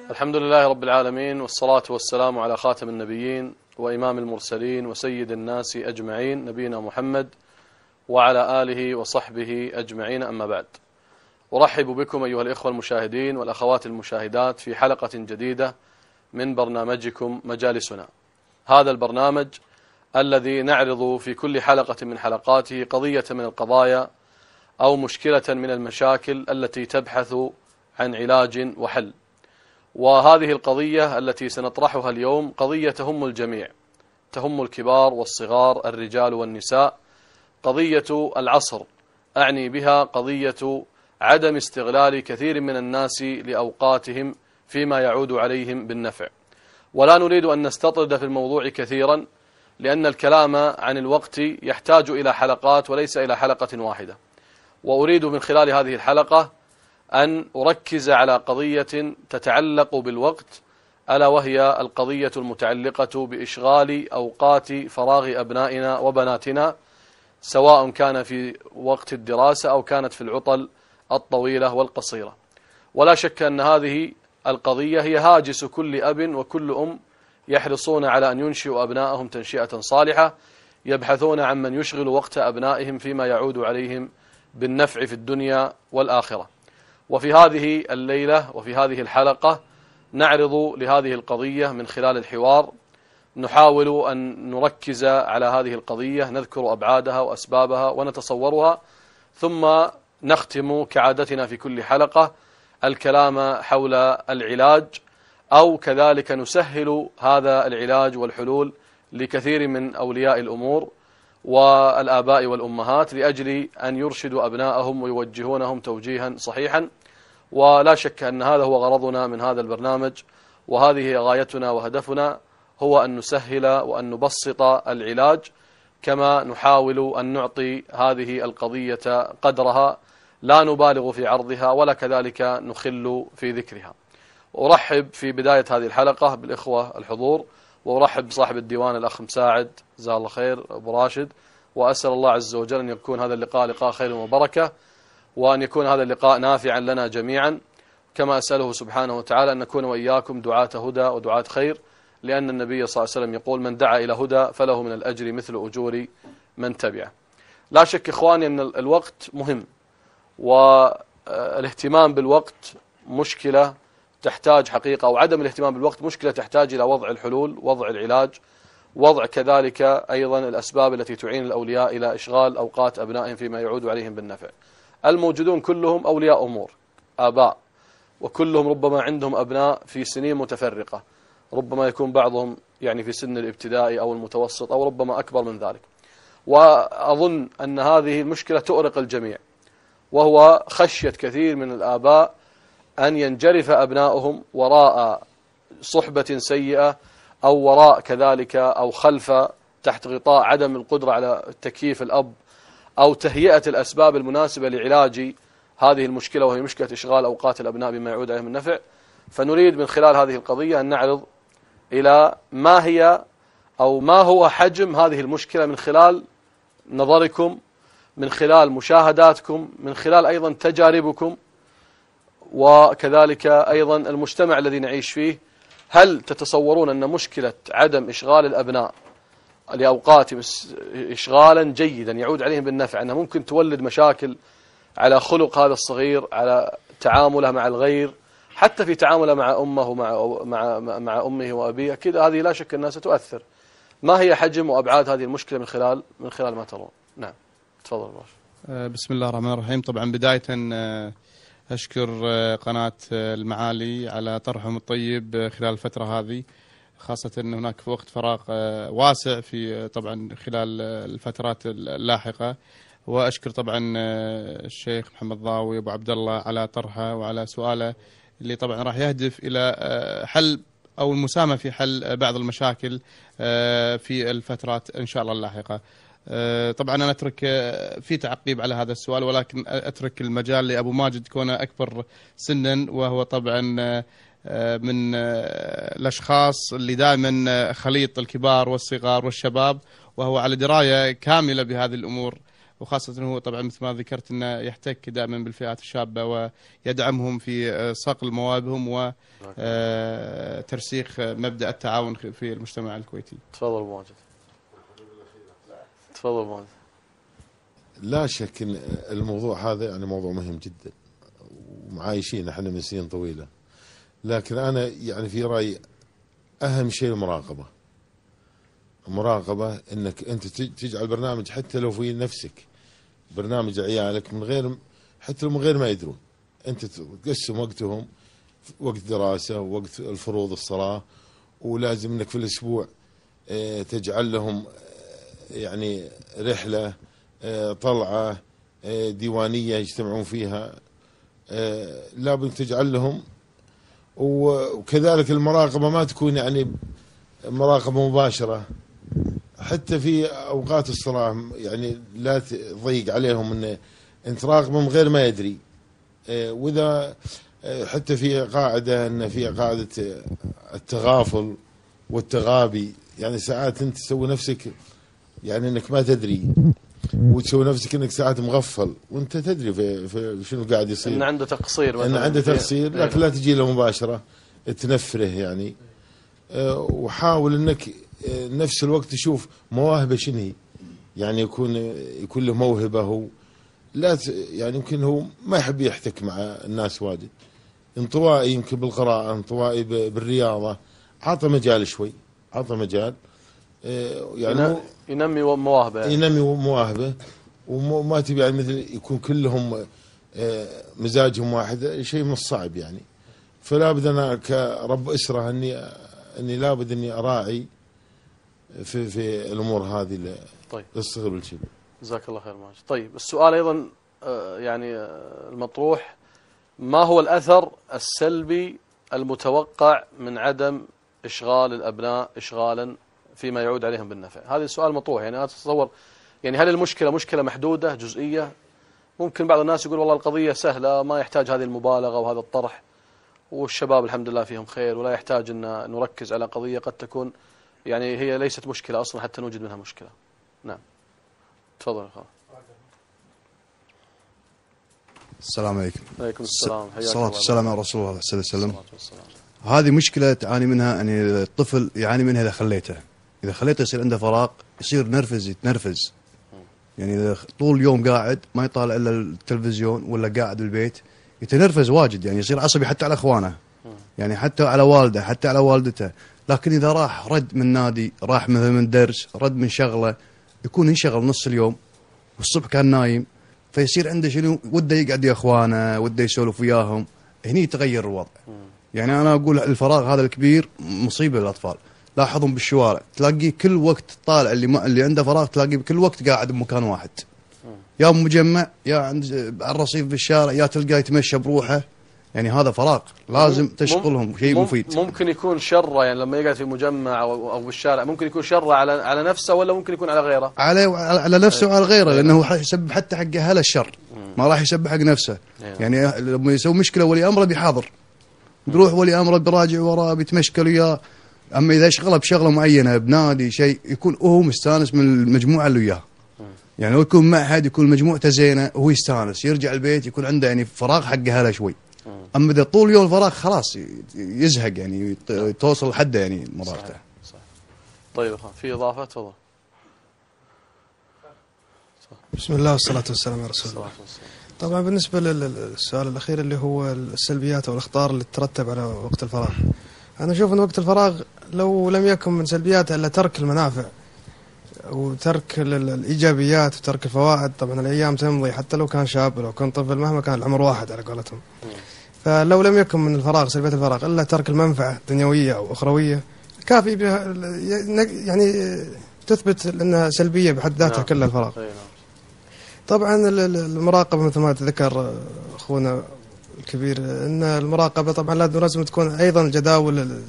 الحمد لله رب العالمين، والصلاة والسلام على خاتم النبيين وإمام المرسلين وسيد الناس أجمعين، نبينا محمد وعلى آله وصحبه أجمعين، أما بعد. أرحب بكم أيها الإخوة المشاهدين والأخوات المشاهدات في حلقة جديدة من برنامجكم مجالسنا. هذا البرنامج الذي نعرض في كل حلقة من حلقاته قضية من القضايا أو مشكلة من المشاكل التي تبحث عن علاج وحل. وهذه القضية التي سنطرحها اليوم قضية تهم الجميع، تهم الكبار والصغار، الرجال والنساء، قضية العصر. أعني بها قضية عدم استغلال كثير من الناس لأوقاتهم فيما يعود عليهم بالنفع. ولا نريد أن نستطرد في الموضوع كثيرا، لأن الكلام عن الوقت يحتاج إلى حلقات وليس إلى حلقة واحدة. وأريد من خلال هذه الحلقة أن أركز على قضية تتعلق بالوقت، ألا وهي القضية المتعلقة بإشغال أوقات فراغ أبنائنا وبناتنا، سواء كان في وقت الدراسة أو كانت في العطل الطويلة والقصيرة. ولا شك أن هذه القضية هي هاجس كل أب وكل أم يحرصون على أن ينشئوا أبنائهم تنشئة صالحة، يبحثون عن من يشغل وقت أبنائهم فيما يعود عليهم بالنفع في الدنيا والآخرة. وفي هذه الليلة وفي هذه الحلقة نعرض لهذه القضية من خلال الحوار، نحاول أن نركز على هذه القضية، نذكر أبعادها وأسبابها ونتصورها، ثم نختم كعادتنا في كل حلقة الكلام حول العلاج، أو كذلك نسهل هذا العلاج والحلول لكثير من أولياء الأمور والآباء والأمهات لأجل أن يرشدوا أبنائهم ويوجهونهم توجيها صحيحا. ولا شك أن هذا هو غرضنا من هذا البرنامج، وهذه غايتنا وهدفنا، هو أن نسهل وأن نبسط العلاج، كما نحاول أن نعطي هذه القضية قدرها، لا نبالغ في عرضها ولا كذلك نخل في ذكرها. أرحب في بداية هذه الحلقة بالإخوة الحضور، وأرحب بصاحب الديوان الأخ مساعد جزاه الله خير أبو راشد، وأسأل الله عز وجل أن يكون هذا اللقاء لقاء خير وبركة، وأن يكون هذا اللقاء نافعا لنا جميعا، كما أسأله سبحانه وتعالى أن نكون وإياكم دعاة هدى ودعاة خير، لأن النبي صلى الله عليه وسلم يقول: من دعا إلى هدى فله من الأجر مثل أجور من تبعه. لا شك إخواني أن الوقت مهم، والاهتمام بالوقت مشكلة تحتاج حقيقة، أو عدم الاهتمام بالوقت مشكلة تحتاج إلى وضع الحلول، وضع العلاج، وضع كذلك أيضا الأسباب التي تعين الأولياء إلى إشغال أوقات أبنائهم فيما يعود عليهم بالنفع. الموجودون كلهم أولياء أمور، آباء، وكلهم ربما عندهم أبناء في سنين متفرقة، ربما يكون بعضهم يعني في سن الابتدائي أو المتوسط أو ربما أكبر من ذلك. وأظن أن هذه المشكلة تؤرق الجميع، وهو خشية كثير من الآباء أن ينجرف أبنائهم وراء صحبة سيئة، أو وراء كذلك أو خلف تحت غطاء عدم القدرة على تكييف الأب أو تهيئة الأسباب المناسبة لعلاج هذه المشكلة، وهي مشكلة إشغال أوقات الأبناء بما يعود عليهم النفع. فنريد من خلال هذه القضية أن نعرض إلى ما هي أو ما هو حجم هذه المشكلة من خلال نظركم، من خلال مشاهداتكم، من خلال أيضا تجاربكم، وكذلك أيضا المجتمع الذي نعيش فيه. هل تتصورون أن مشكلة عدم إشغال الأبناء لأوقات إشغالا جيدا يعود عليهم بالنفع أنها ممكن تولد مشاكل على خلق هذا الصغير، على تعامله مع الغير، حتى في تعامله مع أمه ومع أمه وأبيه؟ أكيد هذه لا شك أنها ستؤثر. ما هي حجم وأبعاد هذه المشكلة من خلال ما ترون؟ نعم، تفضل باشا. بسم الله الرحمن الرحيم. طبعا بداية أشكر قناة المعالي على طرحهم الطيب خلال الفترة هذه، خاصة أن هناك وقت فراغ واسع في طبعا خلال الفترات اللاحقة. وأشكر طبعا الشيخ محمد ضاوي أبو عبد الله على طرحه وعلى سؤاله اللي طبعا راح يهدف إلى حل أو المساهمة في حل بعض المشاكل في الفترات إن شاء الله اللاحقة. طبعا أنا أترك في تعقيب على هذا السؤال، ولكن أترك المجال لأبو ماجد كونه أكبر سنا، وهو طبعا من الأشخاص اللي دائما خليط الكبار والصغار والشباب، وهو على دراية كاملة بهذه الأمور، وخاصة أنه هو طبعا مثل ما ذكرت أنه يحتك دائما بالفئات الشابة ويدعمهم في صقل مواهبهم وترسيخ مبدأ التعاون في المجتمع الكويتي. تفضل ماجد. تفضل ماجد. لا شك أن الموضوع هذا يعني موضوع مهم جدا ومعايشين احنا من سنين طويلة، لكن أنا يعني في رأيي أهم شيء المراقبة. المراقبة أنك أنت تجعل برنامج حتى لو في نفسك، برنامج عيالك من غير حتى لو من غير ما يدرون، أنت تقسم وقتهم، وقت دراسة ووقت الفروض الصلاة، ولازم أنك في الأسبوع تجعل لهم يعني رحلة، طلعة ديوانية يجتمعون فيها، لابد تجعل لهم. وكذلك المراقبة ما تكون يعني مراقبة مباشرة، حتى في أوقات الصلاة يعني لا تضيق عليهم أن أنت راقبهم غير ما يدري. وإذا حتى في قاعدة أن في قاعدة التغافل والتغابي، يعني ساعات أنت تسوي نفسك يعني أنك ما تدري، وتسوي نفسك أنك ساعات مغفل وأنت تدري في شنو قاعد يصير، أن عنده تقصير، أن عنده تقصير، لكن لا تجي له مباشرة تنفره يعني. وحاول أنك نفس الوقت تشوف مواهبه شنو هي، يعني يكون له موهبة هو، لا يعني يمكن هو ما يحب يحتك مع الناس واجد، انطوائي يمكن بالقراءة، انطوائي بالرياضة، عطى مجال شوي، عطى مجال يعني ينمي مواهبه يعني. ينمي مواهبه، وما تبي يعني مثل يكون كلهم مزاجهم واحد، شيء من الصعب يعني. فلا بد أنا كرب أسرة أني لابد أني أراعي في الأمور هذه اللي طيب تستغل بالشيء. جزاك الله خير ماجد. طيب السؤال أيضا يعني المطروح، ما هو الأثر السلبي المتوقع من عدم إشغال الأبناء إشغالا فيما يعود عليهم بالنفع؟ هذا السؤال مطروح، يعني أتصور يعني هل المشكلة مشكلة محدودة جزئية؟ ممكن بعض الناس يقول والله القضية سهلة ما يحتاج هذه المبالغة وهذا الطرح، والشباب الحمد لله فيهم خير ولا يحتاج أن نركز على قضية قد تكون يعني هي ليست مشكلة أصلا حتى نوجد منها مشكلة. نعم تفضل يا أخوان. السلام عليكم. عليكم السلام. الصلاة والسلام على رسول الله صلى الله عليه وسلم. هذه مشكلة تعاني منها يعني الطفل يعاني منها إذا خليته يصير عنده فراغ يصير يتنرفز يعني إذا طول اليوم قاعد ما يطالع إلا التلفزيون ولا قاعد بالبيت يتنرفز واجد، يعني يصير عصبي حتى على إخوانه، يعني حتى على والده حتى على والدته. لكن إذا راح رد من نادي، راح مثلا من درس، رد من شغله، يكون ينشغل نص اليوم والصبح كان نايم، فيصير عنده شنو وده يقعد يا إخوانه، وده يسولف وياهم، هني يتغير الوضع. يعني أنا أقول الفراغ هذا الكبير مصيبة للأطفال. لاحظهم بالشوارع تلاقيه كل وقت طالع، اللي عنده فراغ تلاقيه كل وقت قاعد بمكان واحد، يا مجمع يا عند على الرصيف بالشارع، يا تلقاه يتمشى بروحه. يعني هذا فراغ لازم تشغلهم شيء مفيد. ممكن يكون شره يعني لما يقعد في مجمع او بالشارع، ممكن يكون شره على نفسه ولا ممكن يكون على غيره؟ على نفسه وعلى غيره، لانه يسبب حتى حق اهله الشر، ما راح يسبب حق نفسه. يعني لما يسوي مشكله ولي امره بيحاضر، بيروح ولي امره بيراجع وراه بيتمشكل وياه. اما اذا يشغله بشغله معينه بنادي شيء يكون هو مستانس من المجموعه اللي وياه، يعني هو يكون معهد يكون مجموعته زينه وهو يستانس، يرجع البيت يكون عنده يعني فراغ حق اهله شوي. اما اذا طول اليوم فراغ خلاص يزهق، يعني توصل حده يعني مرارته. صح. طيب في اضافه تفضل. بسم الله والصلاه والسلام على رسول الله. طبعا بالنسبه للسؤال الاخير اللي هو السلبيات او الاخطار اللي تترتب على وقت الفراغ، انا اشوف ان وقت الفراغ لو لم يكن من سلبياته الا ترك المنافع وترك الايجابيات وترك الفوائد. طبعا الايام تمضي حتى لو كان شاب ولو كان طفل مهما كان العمر واحد على قولتهم. فلو لم يكن من الفراغ سلبيات الفراغ الا ترك المنفعه دنيويه او اخرويه كافي بها، يعني تثبت انها سلبيه بحد ذاتها كلها الفراغ. طبعا المراقبه مثل ما تذكر اخونا الكبير ان المراقبه طبعا لازم تكون ايضا جداول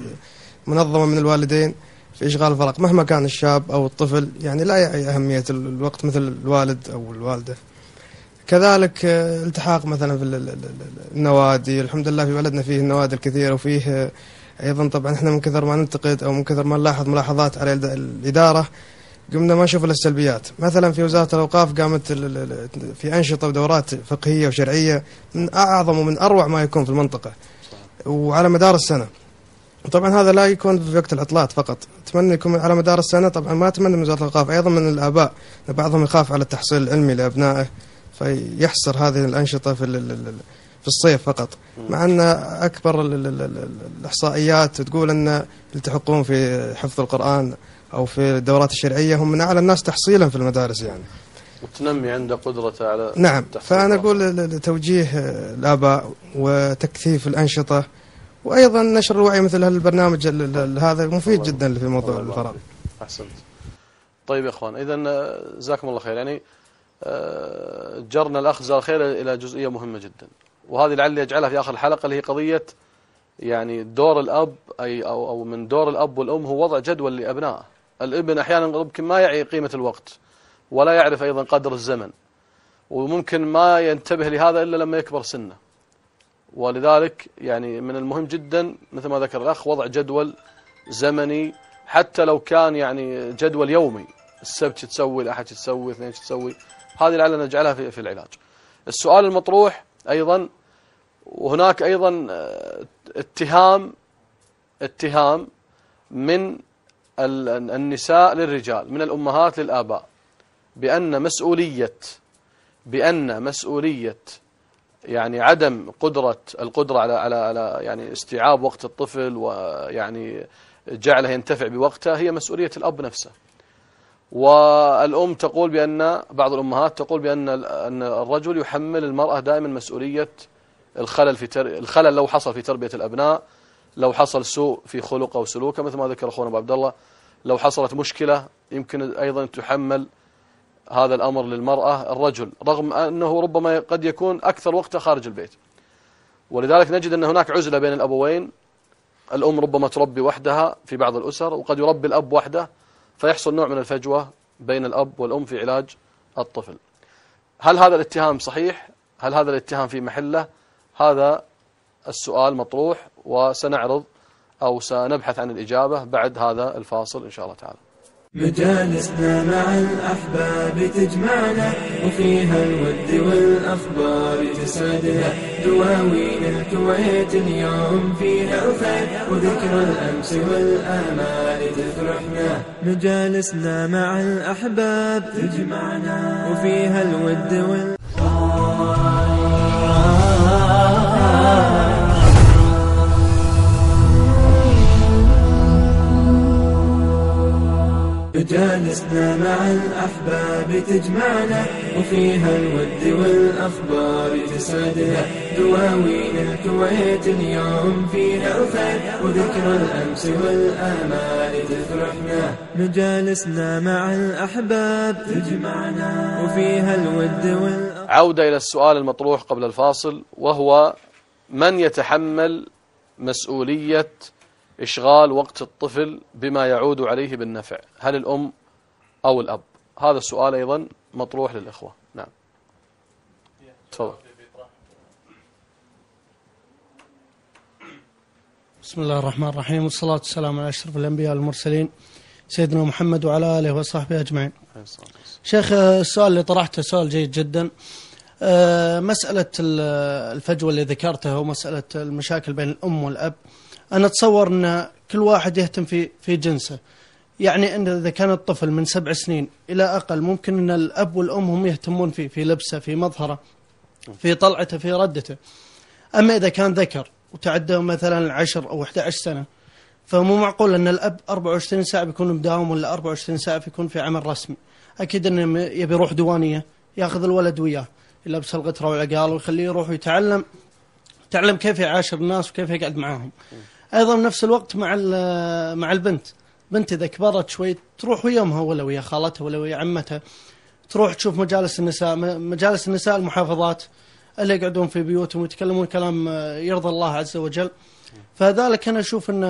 منظمه من الوالدين في اشغال الفراغ مهما كان الشاب او الطفل، يعني لا يعي اهميه الوقت مثل الوالد او الوالده. كذلك التحاق مثلا في النوادي، الحمد لله في بلدنا فيه النوادي الكثيره، وفيه ايضا طبعا احنا من كثر ما ننتقد او من كثر ما نلاحظ ملاحظات على الاداره قمنا ما نشوف الا السلبيات. مثلا في وزارة الأوقاف قامت في أنشطة ودورات فقهية وشرعية من أعظم ومن أروع ما يكون في المنطقة وعلى مدار السنة. وطبعا هذا لا يكون في وقت العطلات فقط، أتمنى يكون على مدار السنة. طبعا ما أتمنى من وزارة الأوقاف، أيضا من الآباء، بعضهم يخاف على التحصيل العلمي لأبنائه فيحصر هذه الأنشطة في الصيف فقط، مع أن أكبر الإحصائيات تقول أن يلتحقون في حفظ القرآن أو في الدورات الشرعية هم من أعلى الناس تحصيلا في المدارس يعني، وتنمي عنده قدرته على نعم. فأنا أقول توجيه الآباء وتكثيف الأنشطة وأيضا نشر الوعي مثل هالبرنامج هذا مفيد جدا في موضوع الفراغ. أحسنت. طيب يا إخوان، إذن جزاكم الله خير. يعني جرنا الأخ جزاه خير إلى جزئية مهمة جدا، وهذه لعلي أجعلها في آخر الحلقة، اللي هي قضية يعني دور الأب أو من دور الأب والأم هو وضع جدول لأبنائه. الابن أحيانا ممكن ما يعي قيمة الوقت ولا يعرف أيضا قدر الزمن، وممكن ما ينتبه لهذا إلا لما يكبر سنه. ولذلك يعني من المهم جدا مثل ما ذكر الأخ وضع جدول زمني، حتى لو كان يعني جدول يومي، السبت تسوي، الأحد تسوي، الاثنين تسوي، هذه لعلنا نجعلها في العلاج. السؤال المطروح أيضا، وهناك أيضا اتهام من النساء للرجال، من الأمهات للآباء، بأن مسؤولية يعني عدم القدرة على يعني استيعاب وقت الطفل ويعني جعله ينتفع بوقته هي مسؤولية الأب نفسه. والأم تقول بعض الأمهات تقول بأن الرجل يحمل المرأة دائما مسؤولية الخلل لو حصل في تربية الأبناء، لو حصل سوء في خلقه وسلوكه مثل ما ذكر أخونا أبو عبد الله، لو حصلت مشكلة يمكن أيضا تحمل هذا الأمر للمرأة الرجل، رغم أنه ربما قد يكون أكثر وقته خارج البيت. ولذلك نجد أن هناك عزلة بين الأبوين، الأم ربما تربي وحدها في بعض الأسر، وقد يربي الأب وحده، فيحصل نوع من الفجوة بين الأب والأم في علاج الطفل. هل هذا الاتهام صحيح؟ هل هذا الاتهام في محله؟ هذا السؤال مطروح، وسنعرض أو سنبحث عن الإجابة بعد هذا الفاصل إن شاء الله تعالى. مجالسنا مع الأحباب تجمعنا، وفيها الود والأخبار تسعدنا، دواوين الكويت اليوم فيها الخير، وذكرى الأمس والآمال تفرحنا. مجالسنا مع الأحباب تجمعنا، وفيها الود مجالسنا مع الأحباب تجمعنا، وفيها الود والأخبار تسعدنا، دواوين الكويت اليوم فيها الخير، وذكرى الأمس والآمال تفرحنا. مجالسنا مع الأحباب تجمعنا، وفيها الود عودة إلى السؤال المطروح قبل الفاصل، وهو من يتحمل مسؤولية إشغال وقت الطفل بما يعود عليه بالنفع؟ هل الأم أو الأب؟ هذا السؤال أيضا مطروح للإخوة. نعم تفضل. بسم الله الرحمن الرحيم، والصلاة والسلام على أشرف الأنبياء والمرسلين سيدنا محمد وعلى آله وصحبه أجمعين. شيخ، السؤال اللي طرحته سؤال جيد جدا. مسألة الفجوة اللي ذكرتها ومسألة المشاكل بين الأم والأب، أنا أتصور أن كل واحد يهتم في جنسه. يعني أن إذا كان الطفل من 7 سنين إلى أقل ممكن أن الأب والأم هم يهتمون في لبسه، في مظهره، في طلعته، في ردته. أما إذا كان ذكر وتعدى مثلا 10 أو 11 سنة، فمو معقول أن الأب 24 ساعة بيكون مداوم، ولا 24 ساعة بيكون في عمل رسمي. أكيد أنه يبي يروح دوانية، يأخذ الولد وياه، يلبس الغترة والعقال ويخليه يروح ويتعلم كيف يعاشر الناس وكيف يقعد معاهم. أيضا نفس الوقت مع البنت إذا كبرت شوي تروح ويا أمها ولا ويا خالتها ولا ويا عمتها، تروح تشوف مجالس النساء المحافظات اللي يقعدون في بيوتهم ويتكلمون كلام يرضى الله عز وجل. فذلك أنا أشوف أن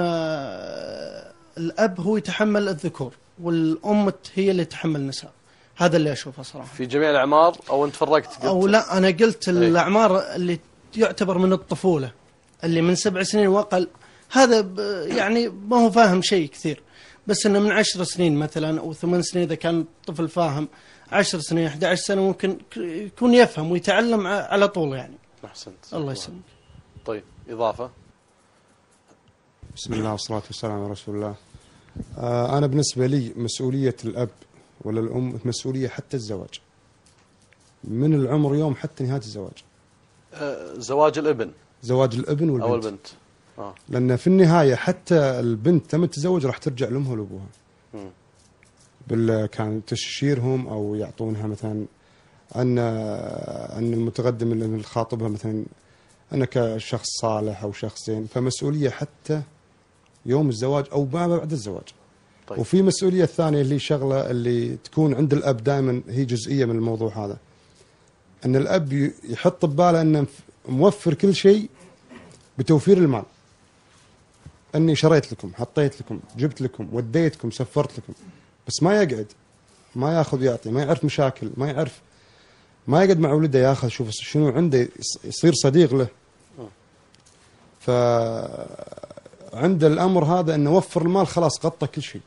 الأب هو يتحمل الذكور والأم هي اللي تتحمل النساء. هذا اللي أشوفه صراحة. في جميع الأعمار أو أنت فرقت؟ أو لا، أنا قلت الأعمار اللي يعتبر من الطفولة، اللي من 7 سنين وأقل، هذا يعني ما هو فاهم شيء كثير. بس انه من 10 سنين مثلا او 8 سنين اذا كان طفل فاهم، 10 سنين 11 سنه ممكن يكون يفهم ويتعلم على طول يعني. أحسنت. الله يسلمك. طيب إضافة. بسم الله والصلاة والسلام على رسول الله. أنا بالنسبة لي مسؤولية الأب ولا الأم مسؤولية حتى الزواج، من العمر يوم حتى نهاية الزواج. زواج الابن، زواج الابن والبنت أو البنت. لأن في النهاية حتى البنت لما تتزوج راح ترجع لأمها ولأبوها. كان تشيرهم أو يعطونها مثلا أن المتقدم اللي الخاطبها مثلا أنك شخص صالح أو شخص زين، فمسؤولية حتى يوم الزواج أو ما بعد الزواج. طيب. وفي مسؤولية ثانية اللي شغلة اللي تكون عند الأب دائما، هي جزئية من الموضوع هذا، أن الأب يحط بباله أنه موفر كل شيء بتوفير المال. أني شريت لكم، حطيت لكم، جبت لكم، وديتكم، سفرت لكم، بس ما يقعد، ما ياخذ يعطي، ما يعرف مشاكل، ما يقعد مع ولده ياخذ شوف شنو عنده، يصير صديق له. فعند الأمر هذا أنه وفر المال خلاص غطى كل شيء،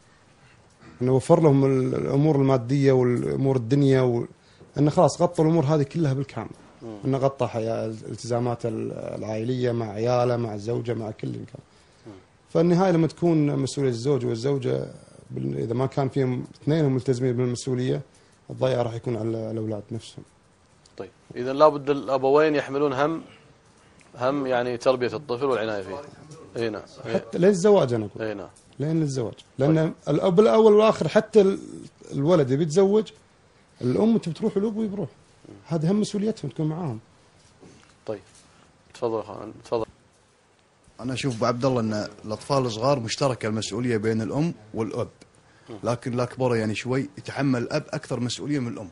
أنه وفر لهم الأمور المادية والأمور الدنيا أنه خلاص غطى الأمور هذه كلها بالكامل، أنه غطى الالتزامات العائلية مع عياله مع الزوجة مع كل كان. فالنهاية لما تكون مسؤولية الزوج والزوجة إذا ما كان فيهم اثنينهم ملتزمين بالمسؤولية، الضياع راح يكون على الأولاد نفسهم. طيب إذا لابد الأبوين يحملون هم يعني تربية الطفل والعناية فيه. اي نعم. حتى لين الزواج أنا أقول. اي نعم. لين الزواج، لأن الأب الأول والآخر حتى الولد يبي يتزوج، الأم تبي تروح والأب يروح، هذا هم مسؤوليتهم تكون معاهم. طيب تفضل خان تفضل. أنا أشوف أبو عبد الله أن الأطفال الصغار مشتركة المسؤولية بين الأم والأب، لكن الأكبر يعني شوي يتحمل الأب أكثر مسؤولية من الأم.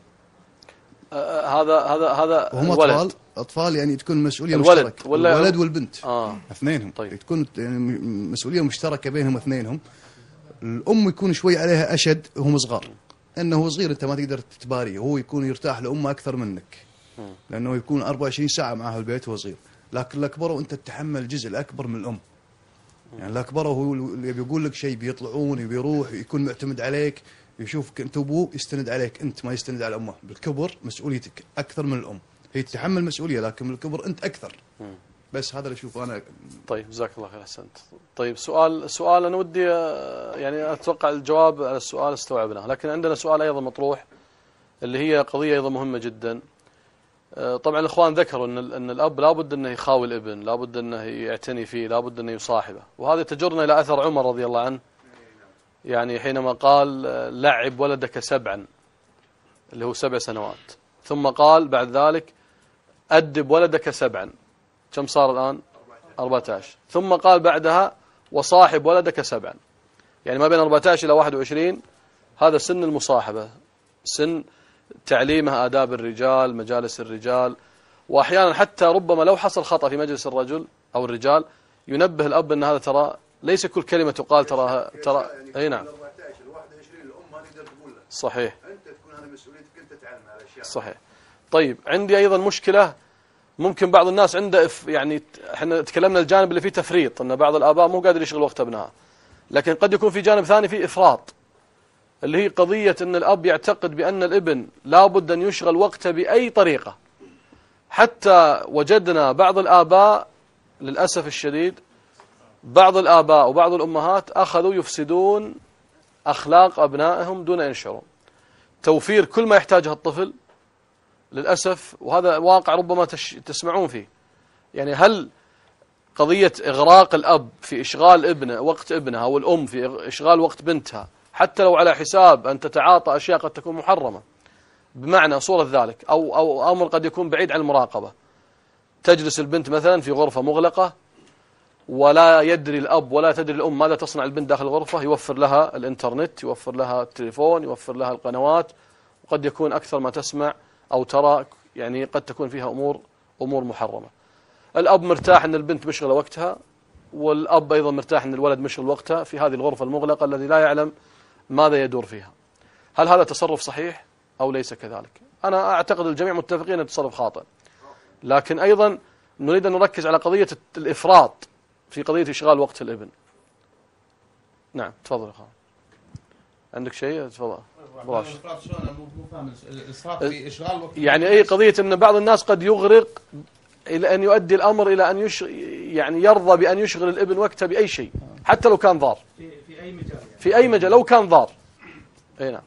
هذا وهم أطفال يعني تكون مسؤولية الولد مشتركة، الولد والبنت اثنينهم. طيب. تكون يعني مسؤولية مشتركة بينهم اثنينهم. الأم يكون شوي عليها أشد وهم صغار، أنه هو صغير أنت ما تقدر تتباريه، هو يكون يرتاح لأمه أكثر منك، لأنه يكون 24 ساعة معه البيت وهو صغير. لكن الأكبر وأنت تتحمل الجزء الأكبر من الأم. يعني الأكبر هو اللي بيقول لك شيء، بيطلعون بيروح، يكون معتمد عليك، يشوفك أنت أبوه يستند عليك، أنت ما يستند على أمه. بالكبر مسؤوليتك أكثر من الأم، هي تتحمل مسؤولية لكن بالكبر أنت أكثر. بس هذا اللي أشوفه أنا. طيب جزاك الله خير، أحسنت. طيب سؤال أنا ودي يعني أتوقع الجواب على السؤال استوعبناه، لكن عندنا سؤال أيضا مطروح اللي هي قضية أيضا مهمة جدا. طبعا الإخوان ذكروا أن الأب لابد أنه يخاوي الابن، لابد أنه يعتني فيه، لابد أنه يصاحبه، وهذا تجرنا إلى أثر عمر رضي الله عنه، يعني حينما قال لعب ولدك 7 اللي هو 7 سنوات، ثم قال بعد ذلك أدب ولدك 7، كم صار الآن 14، ثم قال بعدها وصاحب ولدك 7، يعني ما بين 14 إلى 21 هذا سن المصاحبة، سن تعليمها آداب الرجال، مجالس الرجال، وأحيانا حتى ربما لو حصل خطأ في مجلس الرجل أو الرجال ينبه الأب أن هذا ترى ليس كل كلمة تقال ترى أي نعم صحيح، أنت تكون هذه مسؤوليتك، أنت تعلم على أشياء صحيح. طيب عندي أيضا مشكلة، ممكن بعض الناس عنده يعني احنا تكلمنا الجانب اللي فيه تفريط، أن بعض الآباء مو قادر يشغل وقت ابنائه، لكن قد يكون في جانب ثاني فيه إفراط، اللي هي قضية أن الأب يعتقد بأن الابن لابد أن يشغل وقته بأي طريقة. حتى وجدنا بعض الآباء للأسف الشديد، بعض الآباء وبعض الأمهات أخذوا يفسدون أخلاق أبنائهم دون أن يشعرون. توفير كل ما يحتاجه الطفل للأسف، وهذا واقع ربما تسمعون فيه. يعني هل قضية إغراق الأب في إشغال ابنه وقت ابنها، أو الأم في إشغال وقت بنتها، حتى لو على حساب أن تتعاطى أشياء قد تكون محرمة، بمعنى صورة ذلك أو أمر قد يكون بعيد عن المراقبة، تجلس البنت مثلا في غرفة مغلقة ولا يدري الأب ولا تدري الأم ماذا تصنع البنت داخل الغرفة، يوفر لها الإنترنت، يوفر لها التليفون، يوفر لها القنوات، وقد يكون أكثر ما تسمع أو ترى يعني قد تكون فيها أمور محرمة. الأب مرتاح أن البنت مشغلة وقتها، والأب أيضا مرتاح أن الولد مشغل وقتها في هذه الغرفة المغلقة الذي لا يعلم ماذا يدور فيها. هل هذا تصرف صحيح أو ليس كذلك؟ أنا أعتقد الجميع متفقين أن التصرف خاطئ، لكن أيضا نريد أن نركز على قضية الإفراط في قضية إشغال وقت الابن. نعم تفضل يا خالد. عندك شيء؟ تفضل. اشغال يعني أي قضية أن بعض الناس قد يغرق إلى أن يؤدي الأمر إلى أن يعني يرضى بأن يشغل الابن وقته بأي شيء حتى لو كان ضار في أي مجال يعني. في أي مجال لو كان ضار. أي نعم.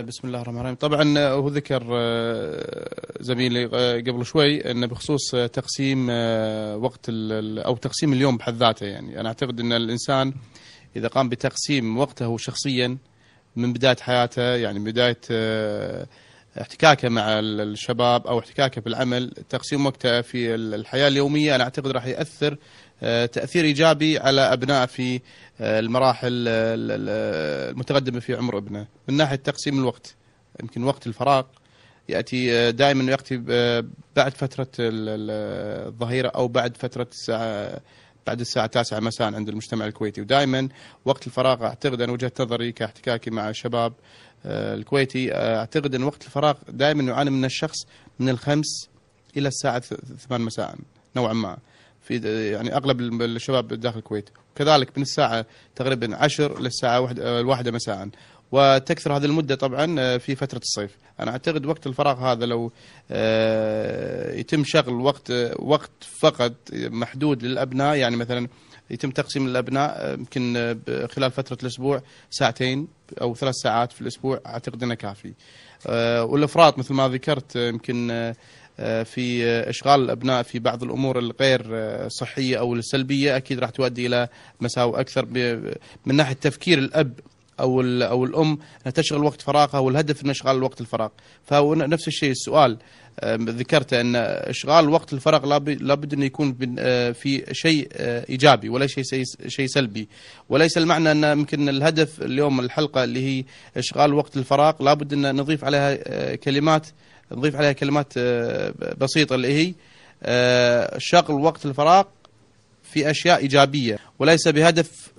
بسم الله الرحمن الرحيم. طبعا هو ذكر زميلي قبل شوي أنه بخصوص تقسيم وقت أو تقسيم اليوم بحد ذاته. يعني أنا أعتقد أن الإنسان إذا قام بتقسيم وقته شخصيا من بداية حياته، يعني بداية احتكاكه مع الشباب أو احتكاكه بالعمل، تقسيم وقته في الحياة اليومية، أنا أعتقد راح يأثر تأثير إيجابي على أبناء في المراحل المتقدمة في عمر ابنه. من ناحية تقسيم الوقت، يمكن وقت الفراغ يأتي دائما يأتي بعد فترة الظهيرة أو بعد فترة بعد الساعة 9 مساء عند المجتمع الكويتي. ودائما وقت الفراغ أعتقد أن وجهة نظري كاحتكاكي مع الشباب الكويتي، أعتقد أن وقت الفراغ دائما يعاني من الشخص من 5 إلى الساعة 8 مساء نوعا ما في يعني أغلب الشباب داخل الكويت. كذلك من الساعة تقريبا 10 للساعة 1 مساء، وتكثر هذه المدة طبعا في فترة الصيف. أنا أعتقد وقت الفراغ هذا لو يتم شغل وقت فقط محدود للأبناء، يعني مثلا يتم تقسيم الأبناء يمكن خلال فترة الأسبوع 2 أو 3 ساعات في الأسبوع، أعتقد أنه كافي. والإفراط مثل ما ذكرت يمكن في إشغال الأبناء في بعض الأمور الغير صحية أو السلبية أكيد راح تؤدي إلى مساوئ أكثر من ناحية تفكير الأب أو الأم أنها تشغل وقت فراغها، والهدف من إشغال وقت الفراغ. فهو نفس الشيء السؤال ذكرت أن إشغال وقت الفراغ لابد أن يكون في شيء إيجابي ولا شيء سلبي. وليس المعنى أن يمكن الهدف اليوم الحلقة اللي هي إشغال وقت الفراغ لابد أن نضيف عليها كلمات بسيطة اللي هي شغل وقت الفراغ في أشياء إيجابية، وليس الهدف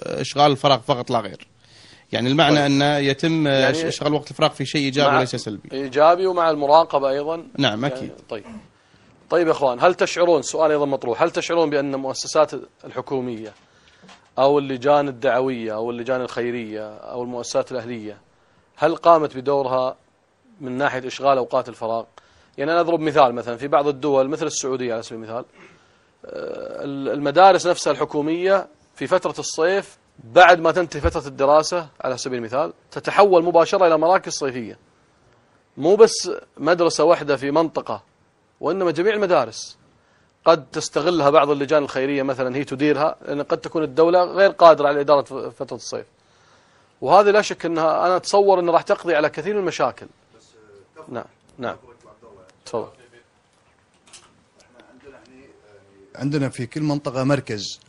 إشغال الفراغ فقط لا غير. يعني المعنى أن يتم يعني إشغال وقت الفراغ في شيء إيجابي وليس سلبي. إيجابي ومع المراقبة أيضا. نعم أكيد. يعني طيب يا أخوان، هل تشعرون، سؤال أيضا مطروح، هل تشعرون بأن المؤسسات الحكومية أو اللجان الدعوية أو اللجان الخيرية أو المؤسسات الأهلية هل قامت بدورها من ناحية إشغال أوقات الفراغ؟ يعني أنا أضرب مثال، مثلا في بعض الدول مثل السعودية على سبيل المثال، المدارس نفسها الحكومية في فترة الصيف بعد ما تنتهي فترة الدراسة على سبيل المثال تتحول مباشرة إلى مراكز صيفية، مو بس مدرسة واحدة في منطقة، وإنما جميع المدارس قد تستغلها بعض اللجان الخيرية مثلا هي تديرها، لأن قد تكون الدولة غير قادرة على إدارة فترة الصيف. وهذه لا شك أنها أنا أتصور أنها راح تقضي على كثير من المشاكل. نعم تفضل. عندنا في كل منطقة مركز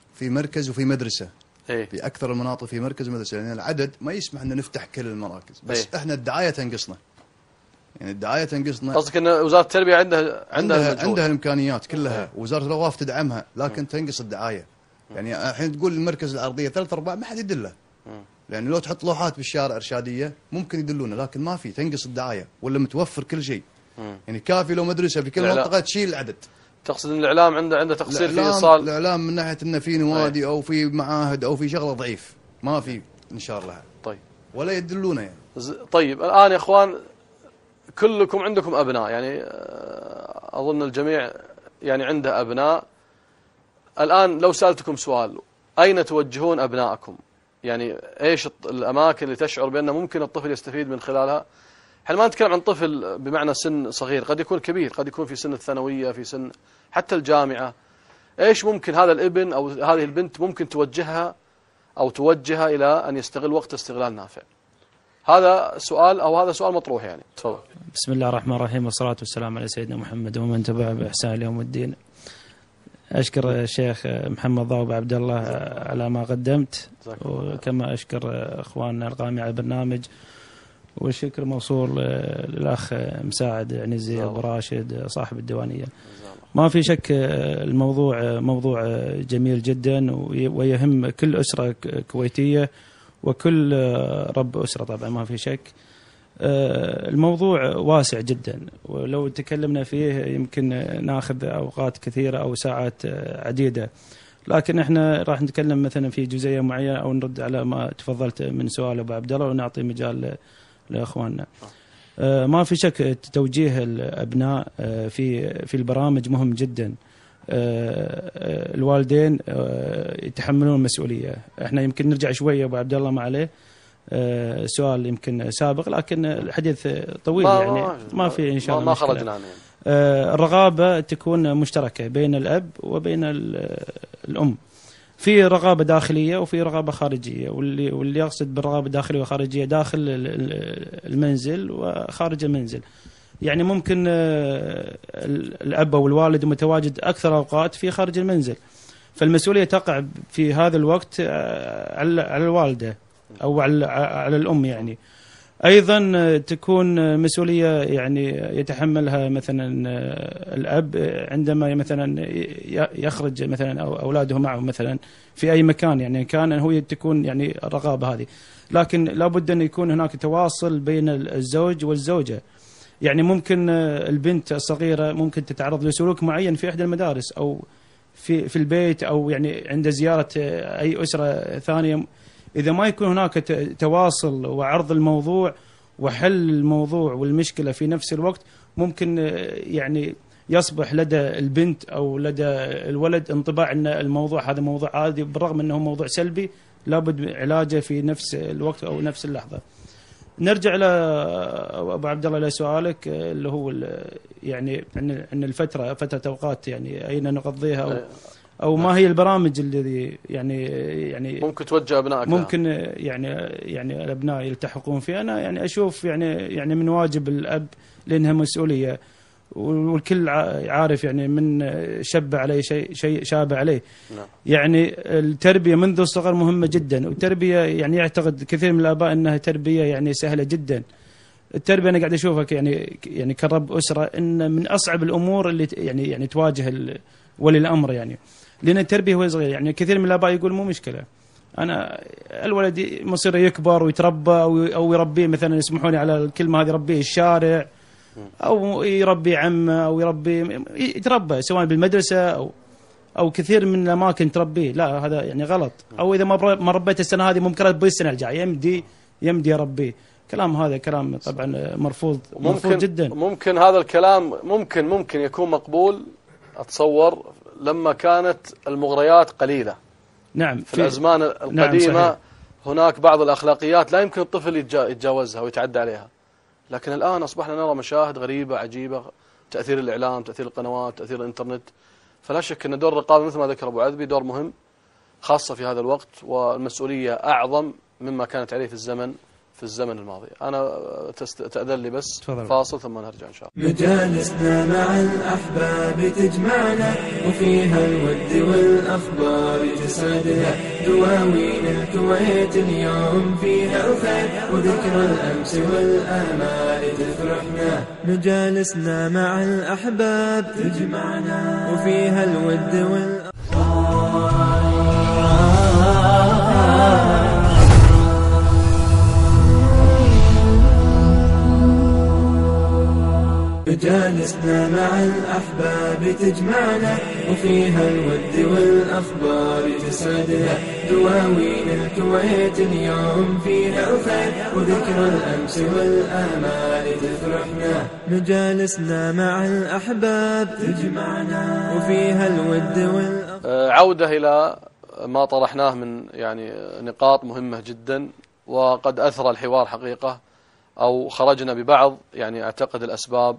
وفي مدرسة. إيه؟ في أكثر المناطق في مركز ومدرسة، لأن يعني العدد ما يسمح أن نفتح كل المراكز، بس إيه؟ إحنا الدعاية تنقصنا. يعني الدعاية تنقصنا. قصدك أن وزارة التربية عندها الإمكانيات كلها، وزارة الأوقاف تدعمها، لكن تنقص الدعاية. يعني الحين تقول المركز العرضية 3/4 ما حد يدله. يعني لو تحط لوحات بالشارع إرشادية ممكن يدلونا، لكن ما في، تنقص الدعاية ولا متوفر كل شيء. يعني كافي لو مدرسة في كل منطقة تشيل العدد. تقصد ان الاعلام عنده تقصير في ايصال؟ الاعلام من ناحيه انه في نوادي او في معاهد او في شغله ضعيف، ما في انشار لها. طيب ولا يدلونا يعني. طيب الان يا اخوان كلكم عندكم ابناء، يعني اظن الجميع يعني عنده ابناء. الان لو سالتكم سؤال، اين توجهون ابنائكم؟ يعني ايش الاماكن اللي تشعر بان ممكن الطفل يستفيد من خلالها؟ احنا ما نتكلم عن طفل بمعنى سن صغير، قد يكون كبير، قد يكون في سن الثانوية، في سن حتى الجامعة. ايش ممكن هذا الابن او هذه البنت ممكن توجهها إلى أن يستغل وقت استغلال نافع؟ هذا سؤال هذا سؤال مطروح يعني. تفضل. بسم الله الرحمن الرحيم، والصلاة والسلام على سيدنا محمد ومن تبعه بإحسان يوم الدين. أشكر الشيخ محمد ضاوب عبد الله على ما قدمت، وكما أشكر إخواننا القائمين على البرنامج، والشكر موصول للأخ مساعد عنزي أبو راشد صاحب الديوانية. ما في شك الموضوع موضوع جميل جدا ويهم كل أسرة كويتية وكل رب أسرة، طبعا ما في شك. الموضوع واسع جدا، ولو تكلمنا فيه يمكن ناخذ أوقات كثيرة أو ساعات عديدة، لكن احنا راح نتكلم مثلا في جزئيه معينه او نرد على ما تفضلت من سؤال ابو عبد الله ونعطي مجال لاخواننا. ما في شك توجيه الابناء في البرامج مهم جدا. الوالدين يتحملون المسؤوليه. احنا يمكن نرجع شويه ابو عبد الله ما عليه سؤال يمكن سابق، لكن الحديث طويل يعني ما في ان شاء الله ما خرجنا عنه. الرغابه تكون مشتركه بين الاب وبين الام. في رغابه داخليه وفي رغابه خارجيه، واللي يقصد بالرغابه الداخليه والخارجيه داخل المنزل وخارج المنزل. يعني ممكن الاب او الوالد متواجد اكثر اوقات في خارج المنزل، فالمسؤوليه تقع في هذا الوقت على الوالده او على الام. يعني ايضا تكون مسؤوليه يعني يتحملها مثلا الاب عندما مثلا يخرج مثلا او اولاده معه مثلا في اي مكان، يعني كان هو تكون يعني الرغابه هذه. لكن لابد ان يكون هناك تواصل بين الزوج والزوجه. يعني ممكن البنت الصغيره ممكن تتعرض لسلوك معين في احدى المدارس او في البيت او يعني عند زياره اي اسره ثانيه. إذا ما يكون هناك تواصل وعرض الموضوع وحل الموضوع والمشكلة في نفس الوقت، ممكن يعني يصبح لدى البنت أو لدى الولد انطباع أن الموضوع هذا موضوع عادي، بالرغم أنه موضوع سلبي لابد علاجه في نفس الوقت أو نفس اللحظة. نرجع أبو عبد الله لسؤالك اللي هو يعني عن الفترة، فترة أوقات يعني أين نقضيها أو ما هي البرامج الذي يعني ممكن توجه أبنائك ممكن يعني الأبناء يلتحقون فيه. أنا يعني أشوف يعني من واجب الأب لأنها مسؤولية، والكل عارف يعني من شب عليه شيء شاب عليه. نعم. يعني التربية منذ الصغر مهمة جدا، والتربية يعني يعتقد كثير من الآباء أنها تربية يعني سهلة جدا. التربية أنا قاعد أشوفك يعني كرب أسرة إن من أصعب الأمور اللي يعني تواجه ولي الأمر، يعني لأن التربية هو صغير. يعني كثير من الآباء يقول مو مشكلة، أنا الولد مصير يكبر ويتربى أو يربيه مثلا، يسمحوني على الكلمة هذه، يربيه الشارع أو يربي عمه أو يتربى سواء بالمدرسة أو كثير من الأماكن تربيه. لا، هذا يعني غلط. أو إذا ما ربيت السنة هذه ممكن أربيه السنة الجاية، يمدي أربيه. هذا كلام طبعا مرفوض جدا. ممكن هذا الكلام ممكن يكون مقبول، أتصور لما كانت المغريات قليلة. نعم. في الأزمان القديمة. نعم، هناك بعض الأخلاقيات لا يمكن الطفل يتجاوزها ويتعدى عليها. لكن الآن أصبحنا نرى مشاهد غريبة عجيبة، تأثير الإعلام، تأثير القنوات، تأثير الإنترنت. فلا شك أن دور الرقابة مثل ما ذكر أبو عذبي دور مهم، خاصة في هذا الوقت، والمسؤولية أعظم مما كانت عليه في الزمن الماضي. أنا تأذن لي بس فاصل ثم نرجع إن شاء الله. مجالسنا مع الأحباب تجمعنا، وفيها الود والأخبار تسعدنا، دواوين الكويت اليوم فيها الخير، وذكرى الأمس والآمال تفرحنا. مجالسنا مع الأحباب تجمعنا، وفيها الود والأخبار. مجالسنا مع الأحباب تجمعنا، وفيها الود والأخبار تسعدنا، دواوين الكويت اليوم فيها الخير، وذكرى الأمس والآمال تفرحنا. مجالسنا مع الأحباب تجمعنا، وفيها الود والأخبار. عودة إلى ما طرحناه من يعني نقاط مهمة جدا، وقد أثر الحوار حقيقة، أو خرجنا ببعض يعني أعتقد الأسباب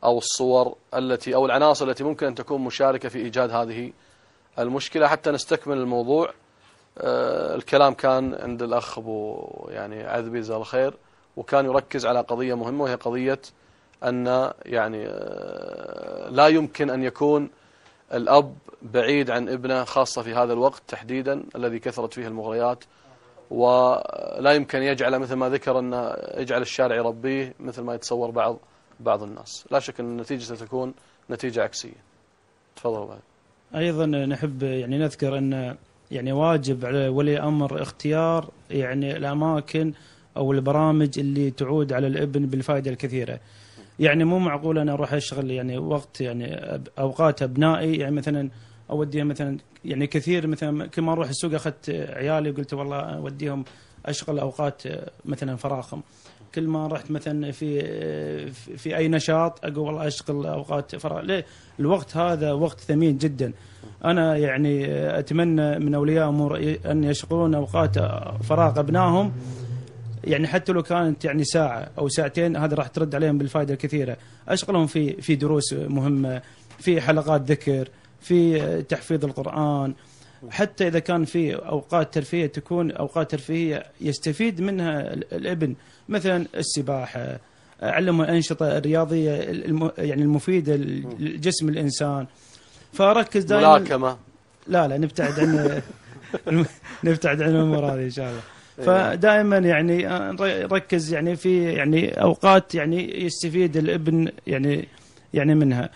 أو الصور التي أو العناصر التي ممكن أن تكون مشاركة في إيجاد هذه المشكلة. حتى نستكمل الموضوع، الكلام كان عند الأخ أبو يعني عذبي جزاه الله خير، وكان يركز على قضية مهمة، وهي قضية أن يعني لا يمكن أن يكون الأب بعيد عن ابنه، خاصة في هذا الوقت تحديدا الذي كثرت فيه المغريات، ولا يمكن يجعل مثل ما ذكر أن يجعل الشارع يربيه مثل ما يتصور بعض الناس. لا شك أن النتيجة ستكون نتيجة عكسية. تفضل بعد. أيضا نحب يعني نذكر أن يعني واجب على ولي الأمر اختيار يعني الأماكن أو البرامج اللي تعود على الابن بالفائدة الكثيرة. يعني مو معقول أنا أروح أشغل يعني وقت يعني أوقات أبنائي، يعني مثلا اوديهم مثلا، يعني كثير مثلا كل ما اروح السوق اخذت عيالي وقلت والله اوديهم اشغل اوقات مثلا فراغهم. كل ما رحت مثلا في اي نشاط اقول والله اشغل اوقات فراغ. ليه؟ الوقت هذا وقت ثمين جدا. انا يعني اتمنى من اولياء امور ان يشغلون اوقات فراغ ابنائهم، يعني حتى لو كانت يعني ساعه او ساعتين، هذا راح ترد عليهم بالفائده الكثيره. اشغلهم في دروس مهمه، في حلقات ذكر، في تحفيظ القرآن، حتى إذا كان في أوقات ترفيهية تكون أوقات ترفيهية يستفيد منها الابن، مثلا السباحة، علمه الأنشطة الرياضية يعني المفيدة لجسم الإنسان. فركز دائما ملاكمة، لا نبتعد عن نبتعد عن الأمور هذه إن شاء الله. فدائما يعني نركز يعني في يعني أوقات يعني يستفيد الابن يعني منها.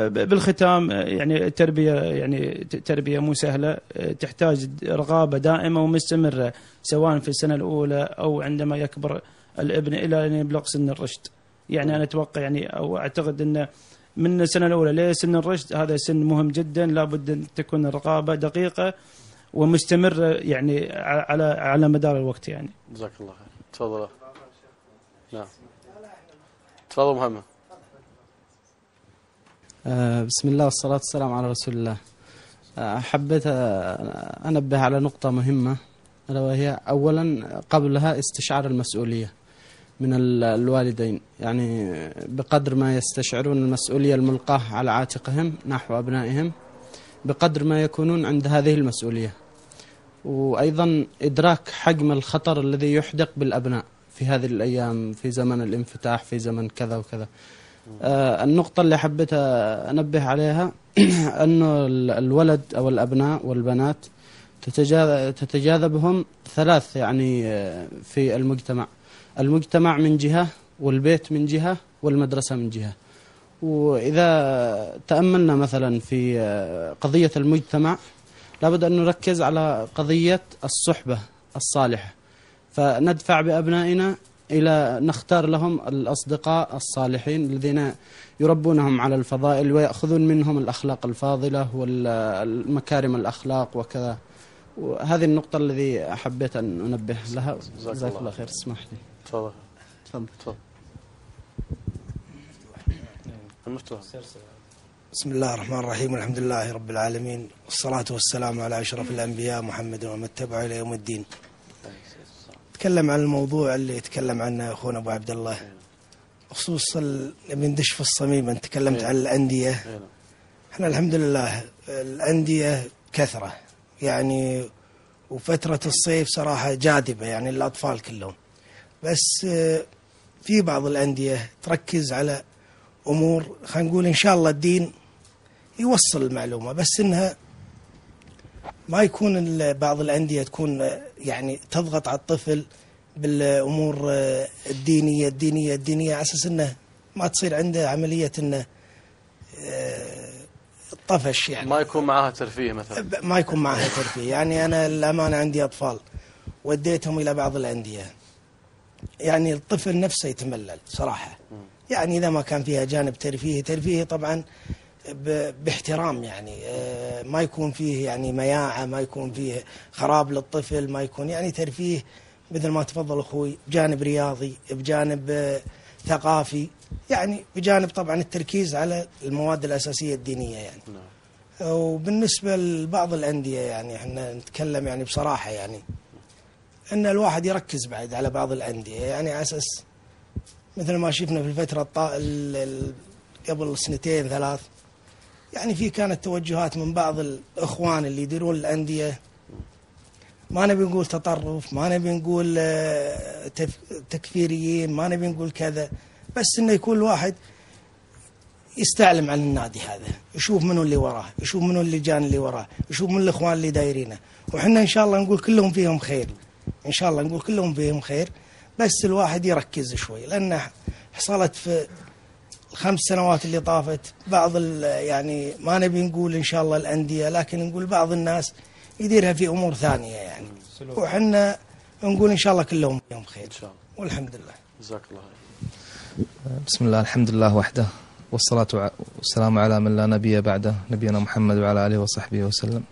بالختام يعني التربية يعني تربية مو سهلة، تحتاج رغابة دائمة ومستمرة، سواء في السنة الأولى أو عندما يكبر الابن إلى أن يبلغ سن الرشد. يعني أنا أتوقع يعني أو أعتقد أن من السنة الأولى لسن الرشد هذا سن مهم جدا، لابد أن تكون الرغابة دقيقة ومستمرة يعني على مدار الوقت. يعني جزاك الله خير. تفضل. نعم تفضل محمد. بسم الله والصلاة والسلام على رسول الله. حبيت أنبه على نقطة مهمة، ألا وهي أولا قبلها استشعار المسؤولية من الوالدين، يعني بقدر ما يستشعرون المسؤولية الملقاة على عاتقهم نحو أبنائهم بقدر ما يكونون عند هذه المسؤولية. وأيضا إدراك حجم الخطر الذي يحدق بالأبناء في هذه الأيام، في زمن الانفتاح، في زمن كذا وكذا. النقطة اللي حبيت أنبه عليها أنه الولد أو الأبناء والبنات تتجاذبهم ثلاث يعني في المجتمع من جهة، والبيت من جهة، والمدرسة من جهة. وإذا تأملنا مثلا في قضية المجتمع لابد أن نركز على قضية الصحبة الصالحة، فندفع بأبنائنا إلى نختار لهم الأصدقاء الصالحين الذين يربونهم على الفضائل ويأخذون منهم الأخلاق الفاضلة والمكارم الأخلاق وكذا. وهذه النقطة الذي حبيت أن أنبه لها. جزاك الله خير. اسمح لي. تفضل. بسم الله الرحمن الرحيم، والحمد لله رب العالمين، والصلاة والسلام على أشرف الأنبياء محمد ومن تبعه إلى يوم الدين. تكلم عن الموضوع اللي يتكلم عنه أخونا أبو عبد الله، خصوصا بندش في الصميم. أنت تكلمت عن الأندية. احنا الحمد لله الأندية كثرة يعني، وفترة الصيف صراحة جاذبة يعني الأطفال كلهم. بس في بعض الأندية تركز على أمور، خلينا نقول إن شاء الله الدين يوصل المعلومة، بس إنها ما يكون بعض الأندية تكون يعني تضغط على الطفل بالأمور الدينية على أساس إنه ما تصير عنده عملية إنه طفش، يعني ما يكون معها ترفيه مثلا. ما يكون معها ترفيه. يعني أنا الأمانة عندي أطفال وديتهم إلى بعض الأندية، يعني الطفل نفسه يتملل صراحة. يعني إذا ما كان فيها جانب ترفيهي طبعا باحترام، يعني ما يكون فيه يعني مياعة، ما يكون فيه خراب للطفل، ما يكون يعني ترفيه مثل ما تفضل أخوي، بجانب رياضي، بجانب ثقافي، يعني بجانب طبعا التركيز على المواد الأساسية الدينية يعني. وبالنسبة لبعض الأندية يعني احنا نتكلم يعني بصراحة، يعني أن الواحد يركز بعد على بعض الأندية، يعني على أساس مثل ما شفنا في الفترة قبل 2 3 يعني في كانت توجهات من بعض الإخوان اللي يديرون الأندية، ما نبي نقول تطرف، ما نبي نقول تكفيريين، ما نبي نقول كذا، بس إنه يكون الواحد يستعلم عن النادي هذا، يشوف منو اللي وراه، يشوف منو اللجان اللي وراه، يشوف من الإخوان اللي دايرينه. وحنا إن شاء الله نقول كلهم فيهم خير، إن شاء الله نقول كلهم فيهم خير، بس الواحد يركز شوي، لأن حصلت في ال5 سنوات اللي طافت بعض يعني ما نبي نقول إن شاء الله الأندية، لكن نقول بعض الناس يديرها في أمور ثانية يعني، وحنا نقول إن شاء الله كلهم فيهم خير إن شاء الله، والحمد لله. جزاك الله خير. بسم الله، الحمد لله وحده، والصلاة والسلام على من لا نبي بعده، نبينا محمد وعلى آله وصحبه وسلم.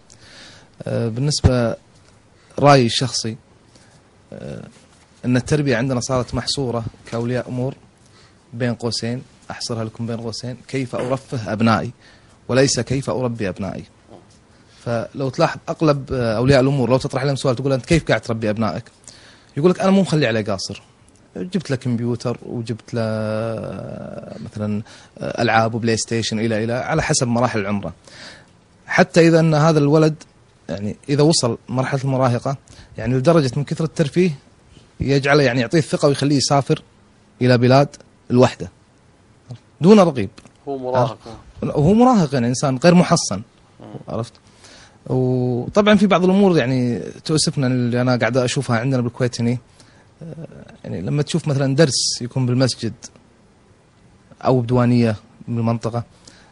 بالنسبة رأيي الشخصي أن التربية عندنا صارت محصورة كأولياء أمور، بين قوسين أحصرها لكم بين قوسين، كيف أرفه أبنائي وليس كيف أربي أبنائي. فلو تلاحظ أغلب أولياء الأمور لو تطرح لهم سؤال تقول أنت كيف قاعد تربي أبنائك، يقول لك أنا مو مخلي عليه قاصر، جبت له كمبيوتر وجبت له مثلا ألعاب وبلاي ستيشن إلى على حسب مراحل عمره. حتى إذا أن هذا الولد يعني إذا وصل مرحلة المراهقة يعني لدرجة من كثرة الترفيه يجعله يعني يعطيه الثقة ويخليه يسافر إلى بلاد الوحدة دون رقيب. هو مراهق، وهو مراهق يعني إنسان غير محصن، عرفت. وطبعا في بعض الأمور يعني تؤسفنا اللي أنا قاعد أشوفها عندنا بالكويت هنا، يعني لما تشوف مثلا درس يكون بالمسجد أو بديوانية بالمنطقة،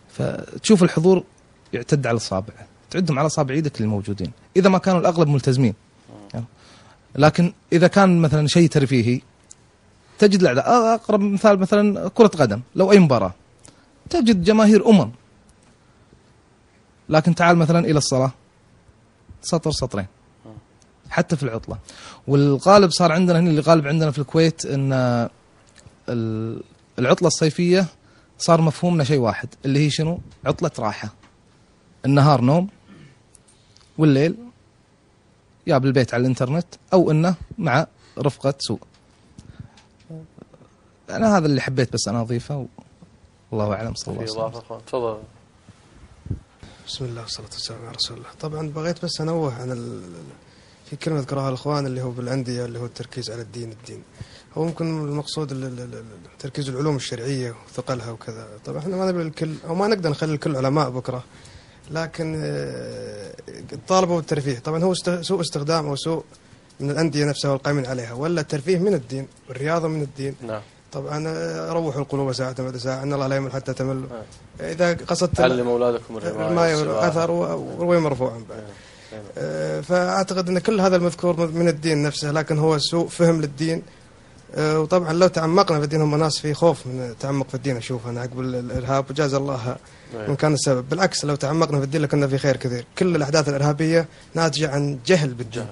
فتشوف الحضور يعتد على الأصابع، تعدهم على أصابع إيدك الموجودين إذا ما كانوا الأغلب ملتزمين. لكن إذا كان مثلا شيء ترفيهي تجد الأعداء. أقرب مثال مثلا كرة قدم، لو أي مباراة تجد جماهير لكن تعال مثلا إلى الصلاة سطر سطرين حتى في العطلة. والغالب صار عندنا هنا، اللي غالب عندنا في الكويت أن العطلة الصيفية صار مفهومنا شيء واحد، اللي هي شنو؟ عطلة راحة. النهار نوم والليل يا بالبيت على الانترنت أو إنه مع رفقة سوء. أنا هذا اللي حبيت بس أنا أضيفه، والله أعلم. صلى الله عليه وسلم. تفضل. بسم الله والصلاة والسلام على رسول الله. طبعا بغيت بس أنوه عن في كلمة ذكرها الأخوان اللي هو بالأندية، اللي هو التركيز على الدين. هو ممكن المقصود تركيز العلوم الشرعية وثقلها وكذا. طبعا احنا ما نبي الكل أو ما نقدر نخلي الكل علماء بكرة، لكن الطالب والترفيه طبعا هو سوء استخدام أو سوء من الأندية نفسها والقائمين عليها، ولا الترفيه من الدين والرياضة من الدين. نعم. طبعا روحوا القلوب ساعة بعد ساعة، إن الله لا يمل حتى تمل. إذا قصدت علموا أولادكم الرماية والأثر وروي مرفوعا بعد. فأعتقد أن كل هذا المذكور من الدين نفسه، لكن هو سوء فهم للدين. وطبعا لو تعمقنا في الدين، هم ناس في خوف من التعمق في الدين، أشوف أنا عقب الإرهاب وجاز الله من كان السبب. بالعكس لو تعمقنا في الدين لكنا في خير كثير. كل الأحداث الإرهابية ناتجة عن جهل بالدين.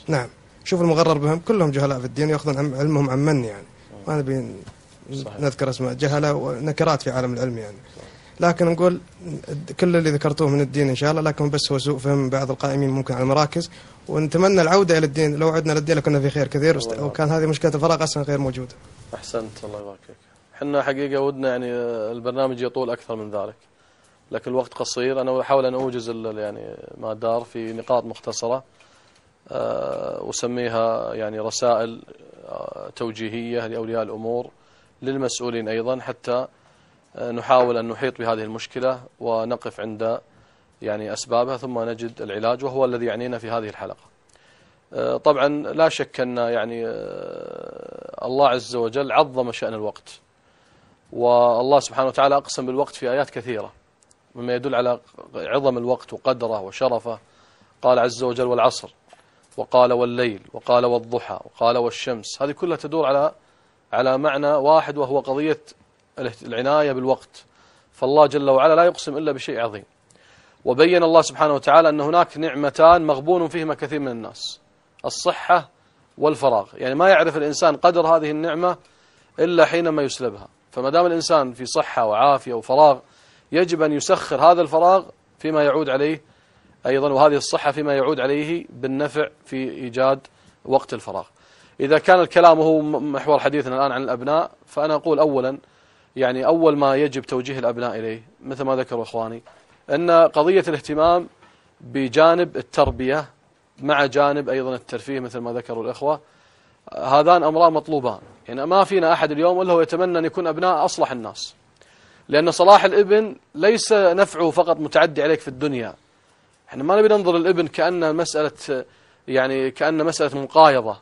نعم. شوف المغرر بهم كلهم جهلاء في الدين، يأخذون علمهم عن من يعني. ما نبي نذكر اسماء جهلة ونكرات في عالم العلم يعني. لكن نقول كل اللي ذكرتوه من الدين إن شاء الله، لكن بس هو سوء فهم بعض القائمين ممكن على المراكز، ونتمنى العودة إلى الدين. لو عدنا للدين لكنا في خير كثير، وكان هذه مشكلة الفراغ أصلا غير موجودة. أحسنت، الله يبارك فيك. حنا حقيقة ودنا يعني البرنامج يطول أكثر من ذلك، لكن الوقت قصير. أنا أحاول أن أوجز يعني ما دار في نقاط مختصرة، وسميها يعني رسائل توجيهية لأولياء الأمور للمسؤولين أيضا، حتى نحاول أن نحيط بهذه المشكلة ونقف عند يعني أسبابها ثم نجد العلاج، وهو الذي يعنينا في هذه الحلقة. طبعا لا شك أن يعني الله عز وجل عظم شأن الوقت، والله سبحانه وتعالى أقسم بالوقت في آيات كثيرة مما يدل على عظم الوقت وقدره وشرفه. قال عز وجل والعصر، وقال والليل، وقال والضحى، وقال والشمس. هذه كلها تدور على معنى واحد، وهو قضية العناية بالوقت. فالله جل وعلا لا يقسم إلا بشيء عظيم. وبين الله سبحانه وتعالى أن هناك نعمتان مغبون فيهما كثير من الناس، الصحة والفراغ. يعني ما يعرف الإنسان قدر هذه النعمة إلا حينما يسلبها. فما دام الإنسان في صحة وعافية وفراغ، يجب أن يسخر هذا الفراغ فيما يعود عليه أيضا، وهذه الصحة فيما يعود عليه بالنفع في إيجاد وقت الفراغ. إذا كان الكلام هو محور حديثنا الآن عن الأبناء، فأنا أقول أولا يعني أول ما يجب توجيه الأبناء إليه مثل ما ذكروا إخواني، أن قضية الاهتمام بجانب التربية مع جانب أيضا الترفيه مثل ما ذكروا الإخوة، هذان أمران مطلوبان. يعني ما فينا أحد اليوم إلا هو يتمنى أن يكون أبناء أصلح الناس، لأن صلاح الابن ليس نفعه فقط متعدي عليك في الدنيا. احنا ما نبي ننظر الابن كأن مسألة يعني كأن مسألة مقايضة،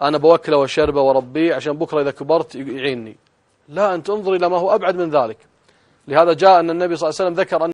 أنا بوكله وشربه وربيه عشان بكرة إذا كبرت يعيني. لا، أنت انظر إلى ما هو أبعد من ذلك. لهذا جاء أن النبي صلى الله عليه وسلم ذكر أن